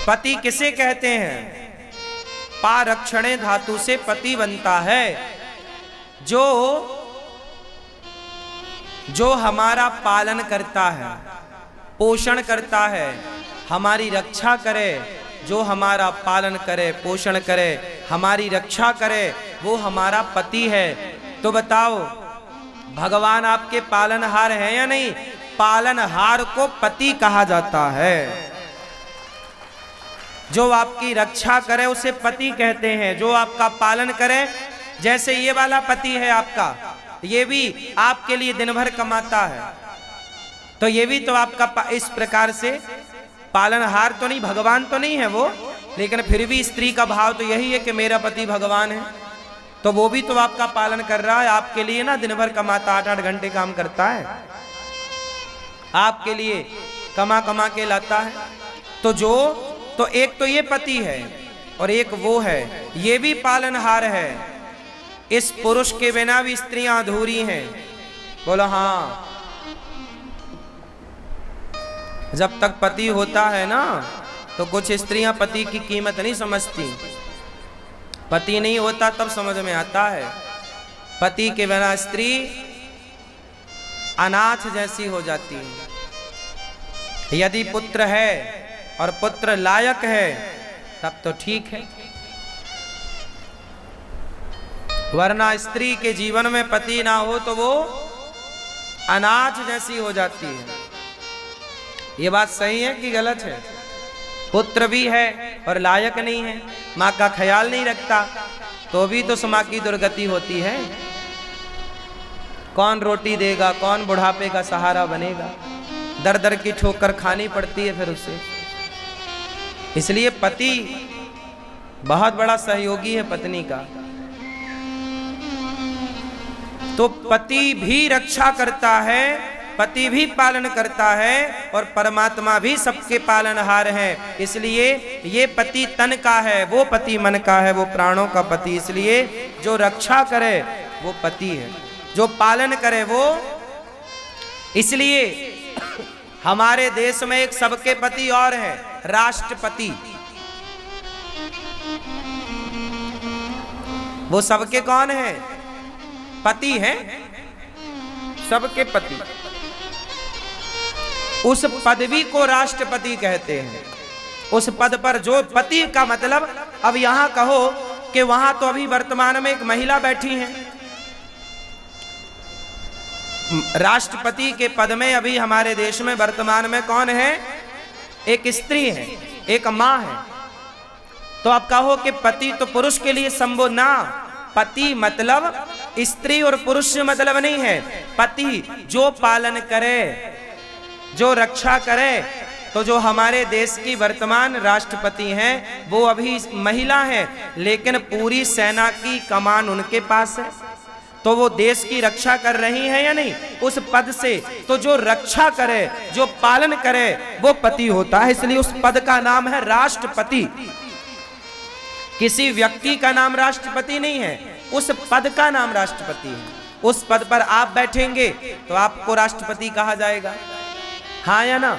पति किसे कहते हैं? पारक्षणे धातु से पति बनता है। जो हमारा पालन करता है, पोषण करता है, हमारी रक्षा करे, जो हमारा पालन करे, पोषण करे, हमारी रक्षा करे, वो हमारा पति है। तो बताओ, भगवान आपके पालनहार हैं या नहीं? पालनहार को पति कहा जाता है। जो आपकी रक्षा करे उसे पति कहते हैं। जो आपका पालन करे, जैसे ये वाला पति है आपका, ये भी आपके लिए दिन भर कमाता है, तो ये भी तो आपका इस प्रकार से पालनहार तो नहीं, भगवान तो नहीं है वो, लेकिन फिर भी स्त्री का भाव तो यही है कि मेरा पति भगवान है। तो वो भी तो आपका पालन कर रहा है, आपके लिए ना दिन भर कमाता, 8-8 घंटे काम करता है, आपके लिए कमा के लाता है। तो एक तो ये पति है और एक वो है, ये भी पालनहार है। इस पुरुष के बिना भी स्त्रियां अधूरी हैं। बोलो हाँ। जब तक पति होता है ना, तो कुछ स्त्रियां पति की कीमत नहीं समझती। पति नहीं होता तब समझ में आता है। पति के बिना स्त्री अनाथ जैसी हो जाती है। यदि पुत्र है और पुत्र लायक है तब तो ठीक है, वरना स्त्री के जीवन में पति ना हो तो वो अनाथ जैसी हो जाती है। ये बात सही है कि गलत है? पुत्र भी है और लायक नहीं है, माँ का ख्याल नहीं रखता, तो भी तो माँ की दुर्गति होती है। कौन रोटी देगा, कौन बुढ़ापे का सहारा बनेगा? दर दर की ठोकर खानी पड़ती है फिर उसे। इसलिए पति बहुत बड़ा सहयोगी है पत्नी का। तो पति भी रक्षा करता है, पति भी पालन करता है, और परमात्मा भी सबके पालनहार है। इसलिए ये पति तन का है, वो पति मन का है, वो प्राणों का पति। इसलिए जो रक्षा करे वो पति है, जो पालन करे वो। इसलिए हमारे देश में एक सबके पति और है, राष्ट्रपति। वो सबके कौन है? पति हैं, सबके पति। उस पदवी को राष्ट्रपति कहते हैं। उस पद पर जो पति का मतलब, अब यहां कहो कि वहां तो अभी वर्तमान में एक महिला बैठी है, राष्ट्रपति के पद में अभी हमारे देश में वर्तमान में कौन है? एक स्त्री है, एक मां है। तो आप कहो कि पति तो पुरुष के लिए संबोधन ना, पति मतलब स्त्री और पुरुष से मतलब नहीं है। पति जो पालन करे, जो रक्षा करे। तो जो हमारे देश की वर्तमान राष्ट्रपति हैं वो अभी महिला हैं, लेकिन पूरी सेना की कमान उनके पास है। तो वो देश की रक्षा कर रही है या नहीं उस पद से? तो जो रक्षा करे, जो पालन करे, वो पति होता है। इसलिए उस पद का नाम है राष्ट्रपति। किसी व्यक्ति का नाम राष्ट्रपति नहीं है, उस पद का नाम राष्ट्रपति है। उस पद पर आप बैठेंगे तो आपको राष्ट्रपति कहा जाएगा, हाँ या ना?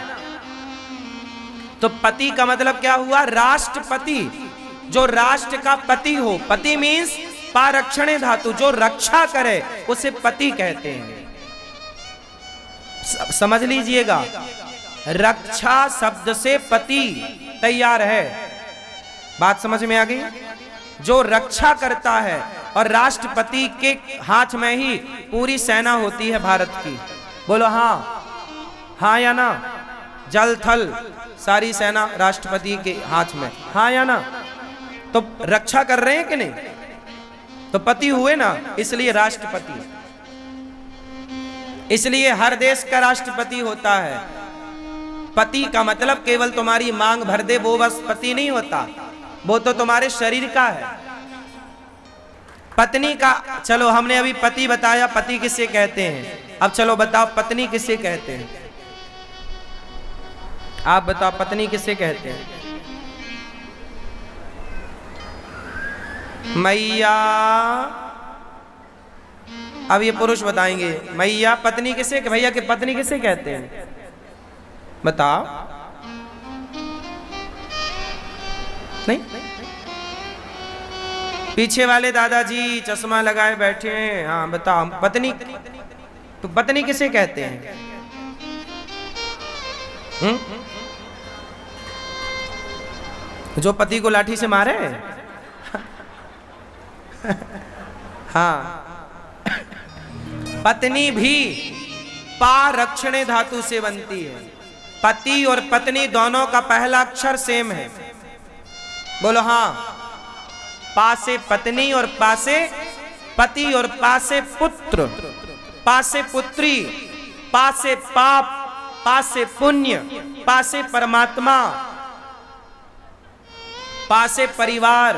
तो पति का मतलब क्या हुआ? राष्ट्रपति। जो राष्ट्र का पति हो, पति मीन्स पारक्षणे धातु, जो रक्षा करे उसे पति कहते हैं। समझ लीजिएगा, रक्षा शब्द से पति तैयार है। बात समझ में आ गई? जो रक्षा करता है, और राष्ट्रपति के हाथ में ही पूरी सेना होती है भारत की। बोलो हाँ, हाँ या ना? जल थल सारी सेना राष्ट्रपति के हाथ में, हाँ या ना? तो रक्षा कर रहे हैं कि नहीं? तो पति हुए ना, इसलिए राष्ट्रपति। इसलिए हर देश का राष्ट्रपति होता है। पति का मतलब केवल तुम्हारी मांग भर दे वो बस पति नहीं होता, वो तो तुम्हारे शरीर का है। पत्नी का, चलो हमने अभी पति बताया, पति किसे कहते हैं। अब चलो बताओ पत्नी किसे कहते हैं? आप बताओ पत्नी किसे कहते हैं? मैया। अब ये पुरुष बताएंगे मैया पत्नी किसे, भैया की पत्नी किसे कहते हैं? बताओ। नहीं? पीछे वाले दादाजी चश्मा लगाए बैठे हैं। हाँ बताओ, पत्नी तो पत्नी किसे कहते हैं? जो पति को लाठी से मारे? हाँ, पत्नी भी पारक्षणे धातु से बनती है। पति और पत्नी दोनों का पहला अक्षर सेम है। बोलो हाँ। पा से पत्नी और पा से पति और पा से पुत्र, पा से पुत्री, पा से पाप, पा से पुण्य, पा से परमात्मा, पा से परिवार,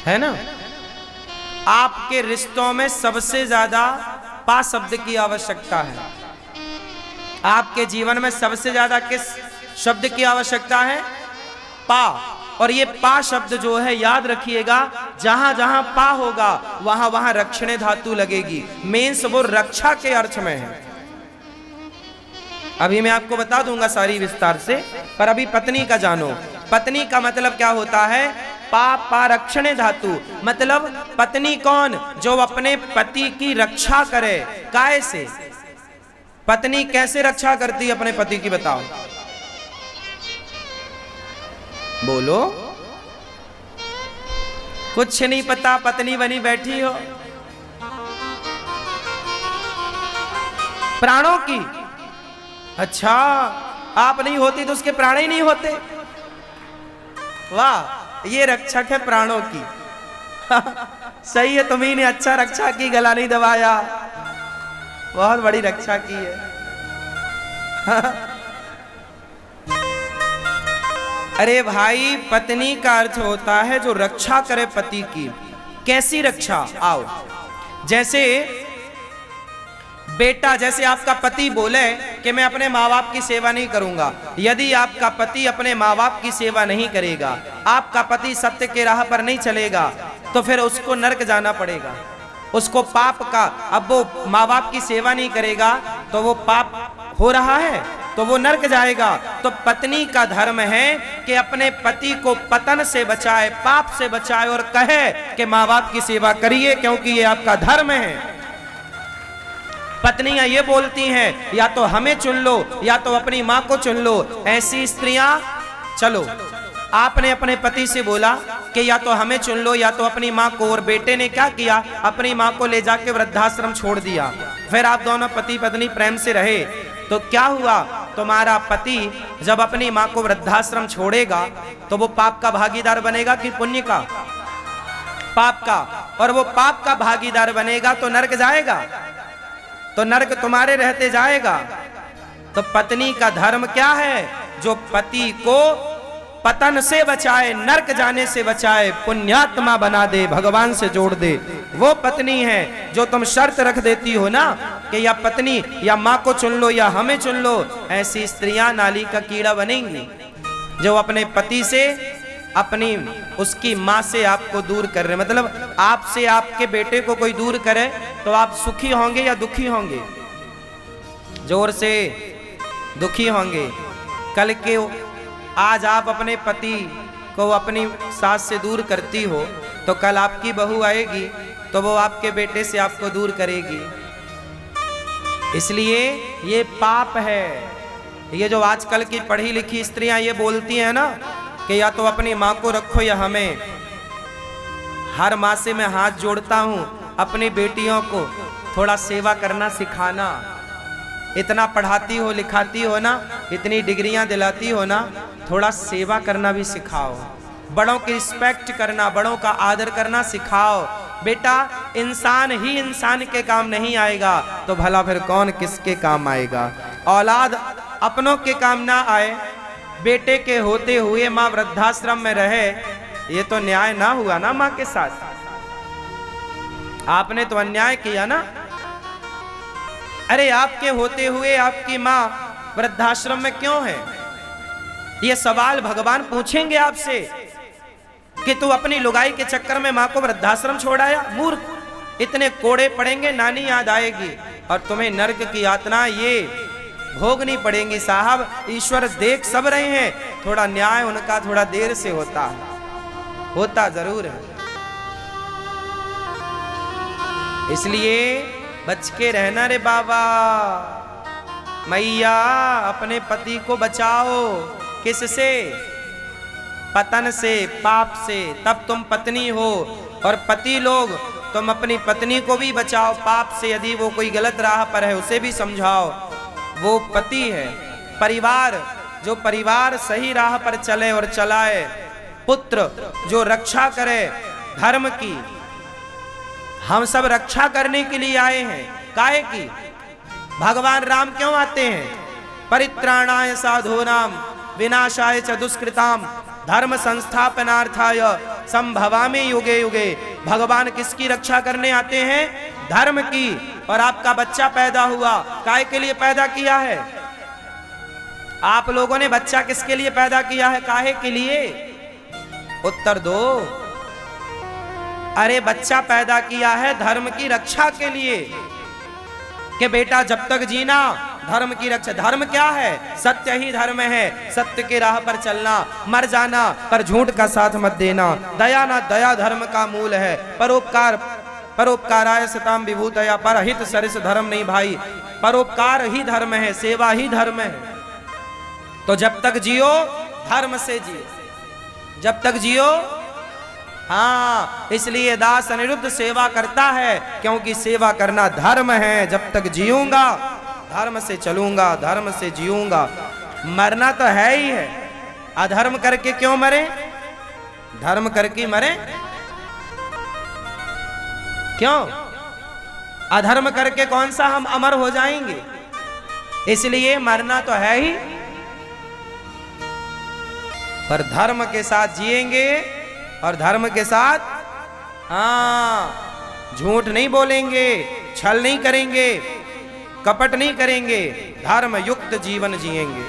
है ना? आपके रिश्तों में सबसे ज्यादा पा शब्द की आवश्यकता है। आपके जीवन में सबसे ज्यादा किस शब्द की आवश्यकता है? पा। और ये पा शब्द जो है, याद रखिएगा, जहां जहां पा होगा वहां वहां रक्षणे धातु लगेगी। मेंस वो रक्षा के अर्थ में है। अभी मैं आपको बता दूंगा सारी विस्तार से, पर अभी पत्नी का जानो। पत्नी का मतलब क्या होता है? पारक्षणे धातु, मतलब पत्नी कौन? जो अपने पति की रक्षा करे। काय से? पत्नी कैसे रक्षा करती है अपने पति की, बताओ? बोलो। कुछ नहीं पता, पत्नी बनी बैठी हो। प्राणों की। अच्छा, आप नहीं होती तो उसके प्राण ही नहीं होते। वाह, ये रक्षक है प्राणों की। सही है, तुम्ही ने अच्छा रक्षा की, गला नहीं दबाया। बहुत बड़ी रक्षा की है। अरे भाई, पत्नी का अर्थ होता है जो रक्षा करे पति की। कैसी रक्षा? आओ, जैसे बेटा, जैसे आपका पति बोले कि मैं अपने माँ बाप की सेवा नहीं करूंगा। यदि आपका पति अपने माँ बाप की सेवा नहीं करेगा, आपका पति सत्य के राह पर नहीं चलेगा, तो फिर उसको नरक जाना पड़ेगा, उसको पाप का। अब वो माँ बाप की सेवा नहीं करेगा तो वो पाप हो रहा है, तो वो नरक जाएगा। तो पत्नी का धर्म है कि अपने पति को पतन से बचाए, पाप से बचाए, और कहे कि माँ बाप की सेवा करिए क्योंकि ये आपका धर्म है। पत्नियां ये बोलती हैं, या तो हमें चुन लो या तो अपनी माँ को चुन लो। ऐसी स्त्रियां, चलो, आपने अपने पति से बोला कि या तो हमें चुन लो या तो अपनी माँ को, और बेटे ने क्या किया? अपनी माँ को ले जाके वृद्धाश्रम छोड़ दिया। फिर आप दोनों पति पत्नी प्रेम से रहे, तो क्या हुआ? तुम्हारा पति जब अपनी माँ को वृद्धाश्रम छोड़ेगा तो वो पाप का भागीदार बनेगा कि पुण्य का? पाप का। और वो पाप का भागीदार बनेगा तो नरक जाएगा, तो नरक तुम्हारे रहते जाएगा। तो पत्नी का धर्म क्या है? जो पति को पतन से बचाए, नरक जाने से बचाए, पुण्यात्मा बना दे, भगवान से जोड़ दे, वो पत्नी है। जो तुम शर्त रख देती हो ना कि या पत्नी या माँ को चुन लो या हमें चुन लो, ऐसी स्त्रियां नाली का कीड़ा बनेंगी। जो अपने पति से, अपनी उसकी माँ से आपको दूर कर रहे, मतलब आपसे आपके बेटे को कोई दूर करे तो आप सुखी होंगे या दुखी होंगे? जोर से दुखी होंगे। कल के आज आप अपने पति को अपनी सास से दूर करती हो तो कल आपकी बहू आएगी तो वो आपके बेटे से आपको दूर करेगी। इसलिए ये पाप है। ये जो आजकल की पढ़ी लिखी स्त्रियां ये बोलती हैं ना कि या तो अपनी माँ को रखो या हमें। हर माँ से मैं हाथ जोड़ता हूँ, अपनी बेटियों को थोड़ा सेवा करना सिखाना। इतना पढ़ाती हो लिखाती हो ना, इतनी डिग्रियां दिलाती हो ना, थोड़ा सेवा करना भी सिखाओ। बड़ों की रिस्पेक्ट करना, बड़ों का आदर करना सिखाओ। बेटा, इंसान ही इंसान के काम नहीं आएगा तो भला फिर कौन किसके काम आएगा? औलाद अपनों के काम ना आए, बेटे के होते हुए माँ वृद्धाश्रम में रहे, ये तो न्याय ना हुआ ना माँ के साथ। आपने तो अन्याय किया ना। अरे आपके होते हुए आपकी माँ वृद्धाश्रम में क्यों है? ये सवाल भगवान पूछेंगे आपसे कि तू अपनी लुगाई के चक्कर में माँ को वृद्धाश्रम छोड़ाया। मूर्ख, इतने कोड़े पड़ेंगे, नानी याद आएगी और तुम्हें नरक की यातना। ये भोगनी पड़ेंगी साहब। ईश्वर देख सब रहे हैं, थोड़ा न्याय उनका थोड़ा देर से होता है, होता जरूर है। इसलिए बच के रहना रे बाबा। मैया अपने पति को बचाओ, किससे? पतन से, पाप से, तब तुम पत्नी हो। और पति लोग तुम अपनी पत्नी को भी बचाओ पाप से। यदि वो कोई गलत राह पर है उसे भी समझाओ, वो पति है। परिवार, जो परिवार सही राह पर चले और चलाए, पुत्र जो रक्षा करे धर्म की। हम सब रक्षा करने के लिए आए हैं, काहे की? भगवान राम क्यों आते हैं? परित्राणाय साधूनाम विनाशाय च दुष्कृताम धर्म संस्थापनार्थाय संभवामि युगे युगे। भगवान किसकी रक्षा करने आते हैं? धर्म की। और आपका बच्चा पैदा हुआ, काहे के लिए पैदा किया है? आप लोगों ने बच्चा किसके लिए पैदा किया है, काहे के लिए? उत्तर दो। अरे बच्चा पैदा किया है धर्म की रक्षा के लिए, कि बेटा जब तक जीना धर्म की रक्षा। धर्म क्या है? सत्य ही धर्म है। सत्य के राह पर चलना, मर जाना पर झूठ का साथ मत देना। दया ना दया धर्म का मूल है। परोपकार, परोपकाराय सताम विभूतया, परहित सरिस धर्म नहीं भाई। परोपकार ही धर्म है, सेवा ही धर्म है। तो जब तक जियो धर्म से जियो, जब तक जियो। हाँ, इसलिए दास अनिरुद्ध सेवा करता है, क्योंकि सेवा करना धर्म है। जब तक जीऊंगा धर्म से चलूंगा, धर्म से जीऊंगा। मरना तो है ही है, अधर्म करके क्यों मरे? धर्म करके मरे क्यों? अधर्म करके कौन सा हम अमर हो जाएंगे? इसलिए मरना तो है ही, पर धर्म के साथ जिएंगे। और धर्म के साथ, हाँ, झूठ नहीं बोलेंगे, छल नहीं करेंगे, कपट नहीं करेंगे, धर्म युक्त जीवन जिएंगे।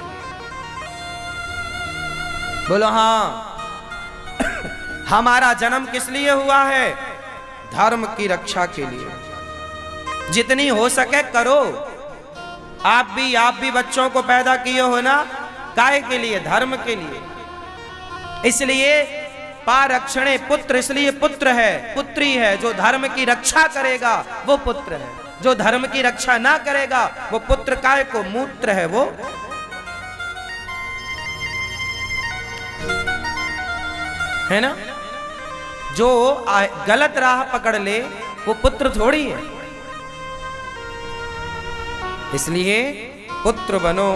बोलो हाँ। हमारा जन्म किस लिए हुआ है? धर्म की रक्षा के लिए। जितनी हो सके करो। आप भी बच्चों को पैदा किए हो ना, काहे के लिए? धर्म के लिए। इसलिए पारक्षणे पुत्र, इसलिए पुत्र है, पुत्री है। जो धर्म की रक्षा करेगा वो पुत्र है, जो धर्म की रक्षा ना करेगा वो पुत्र काय को मूत्र है। वो है ना, जो गलत राह पकड़ ले वो पुत्र थोड़ी है। इसलिए पुत्र बनो।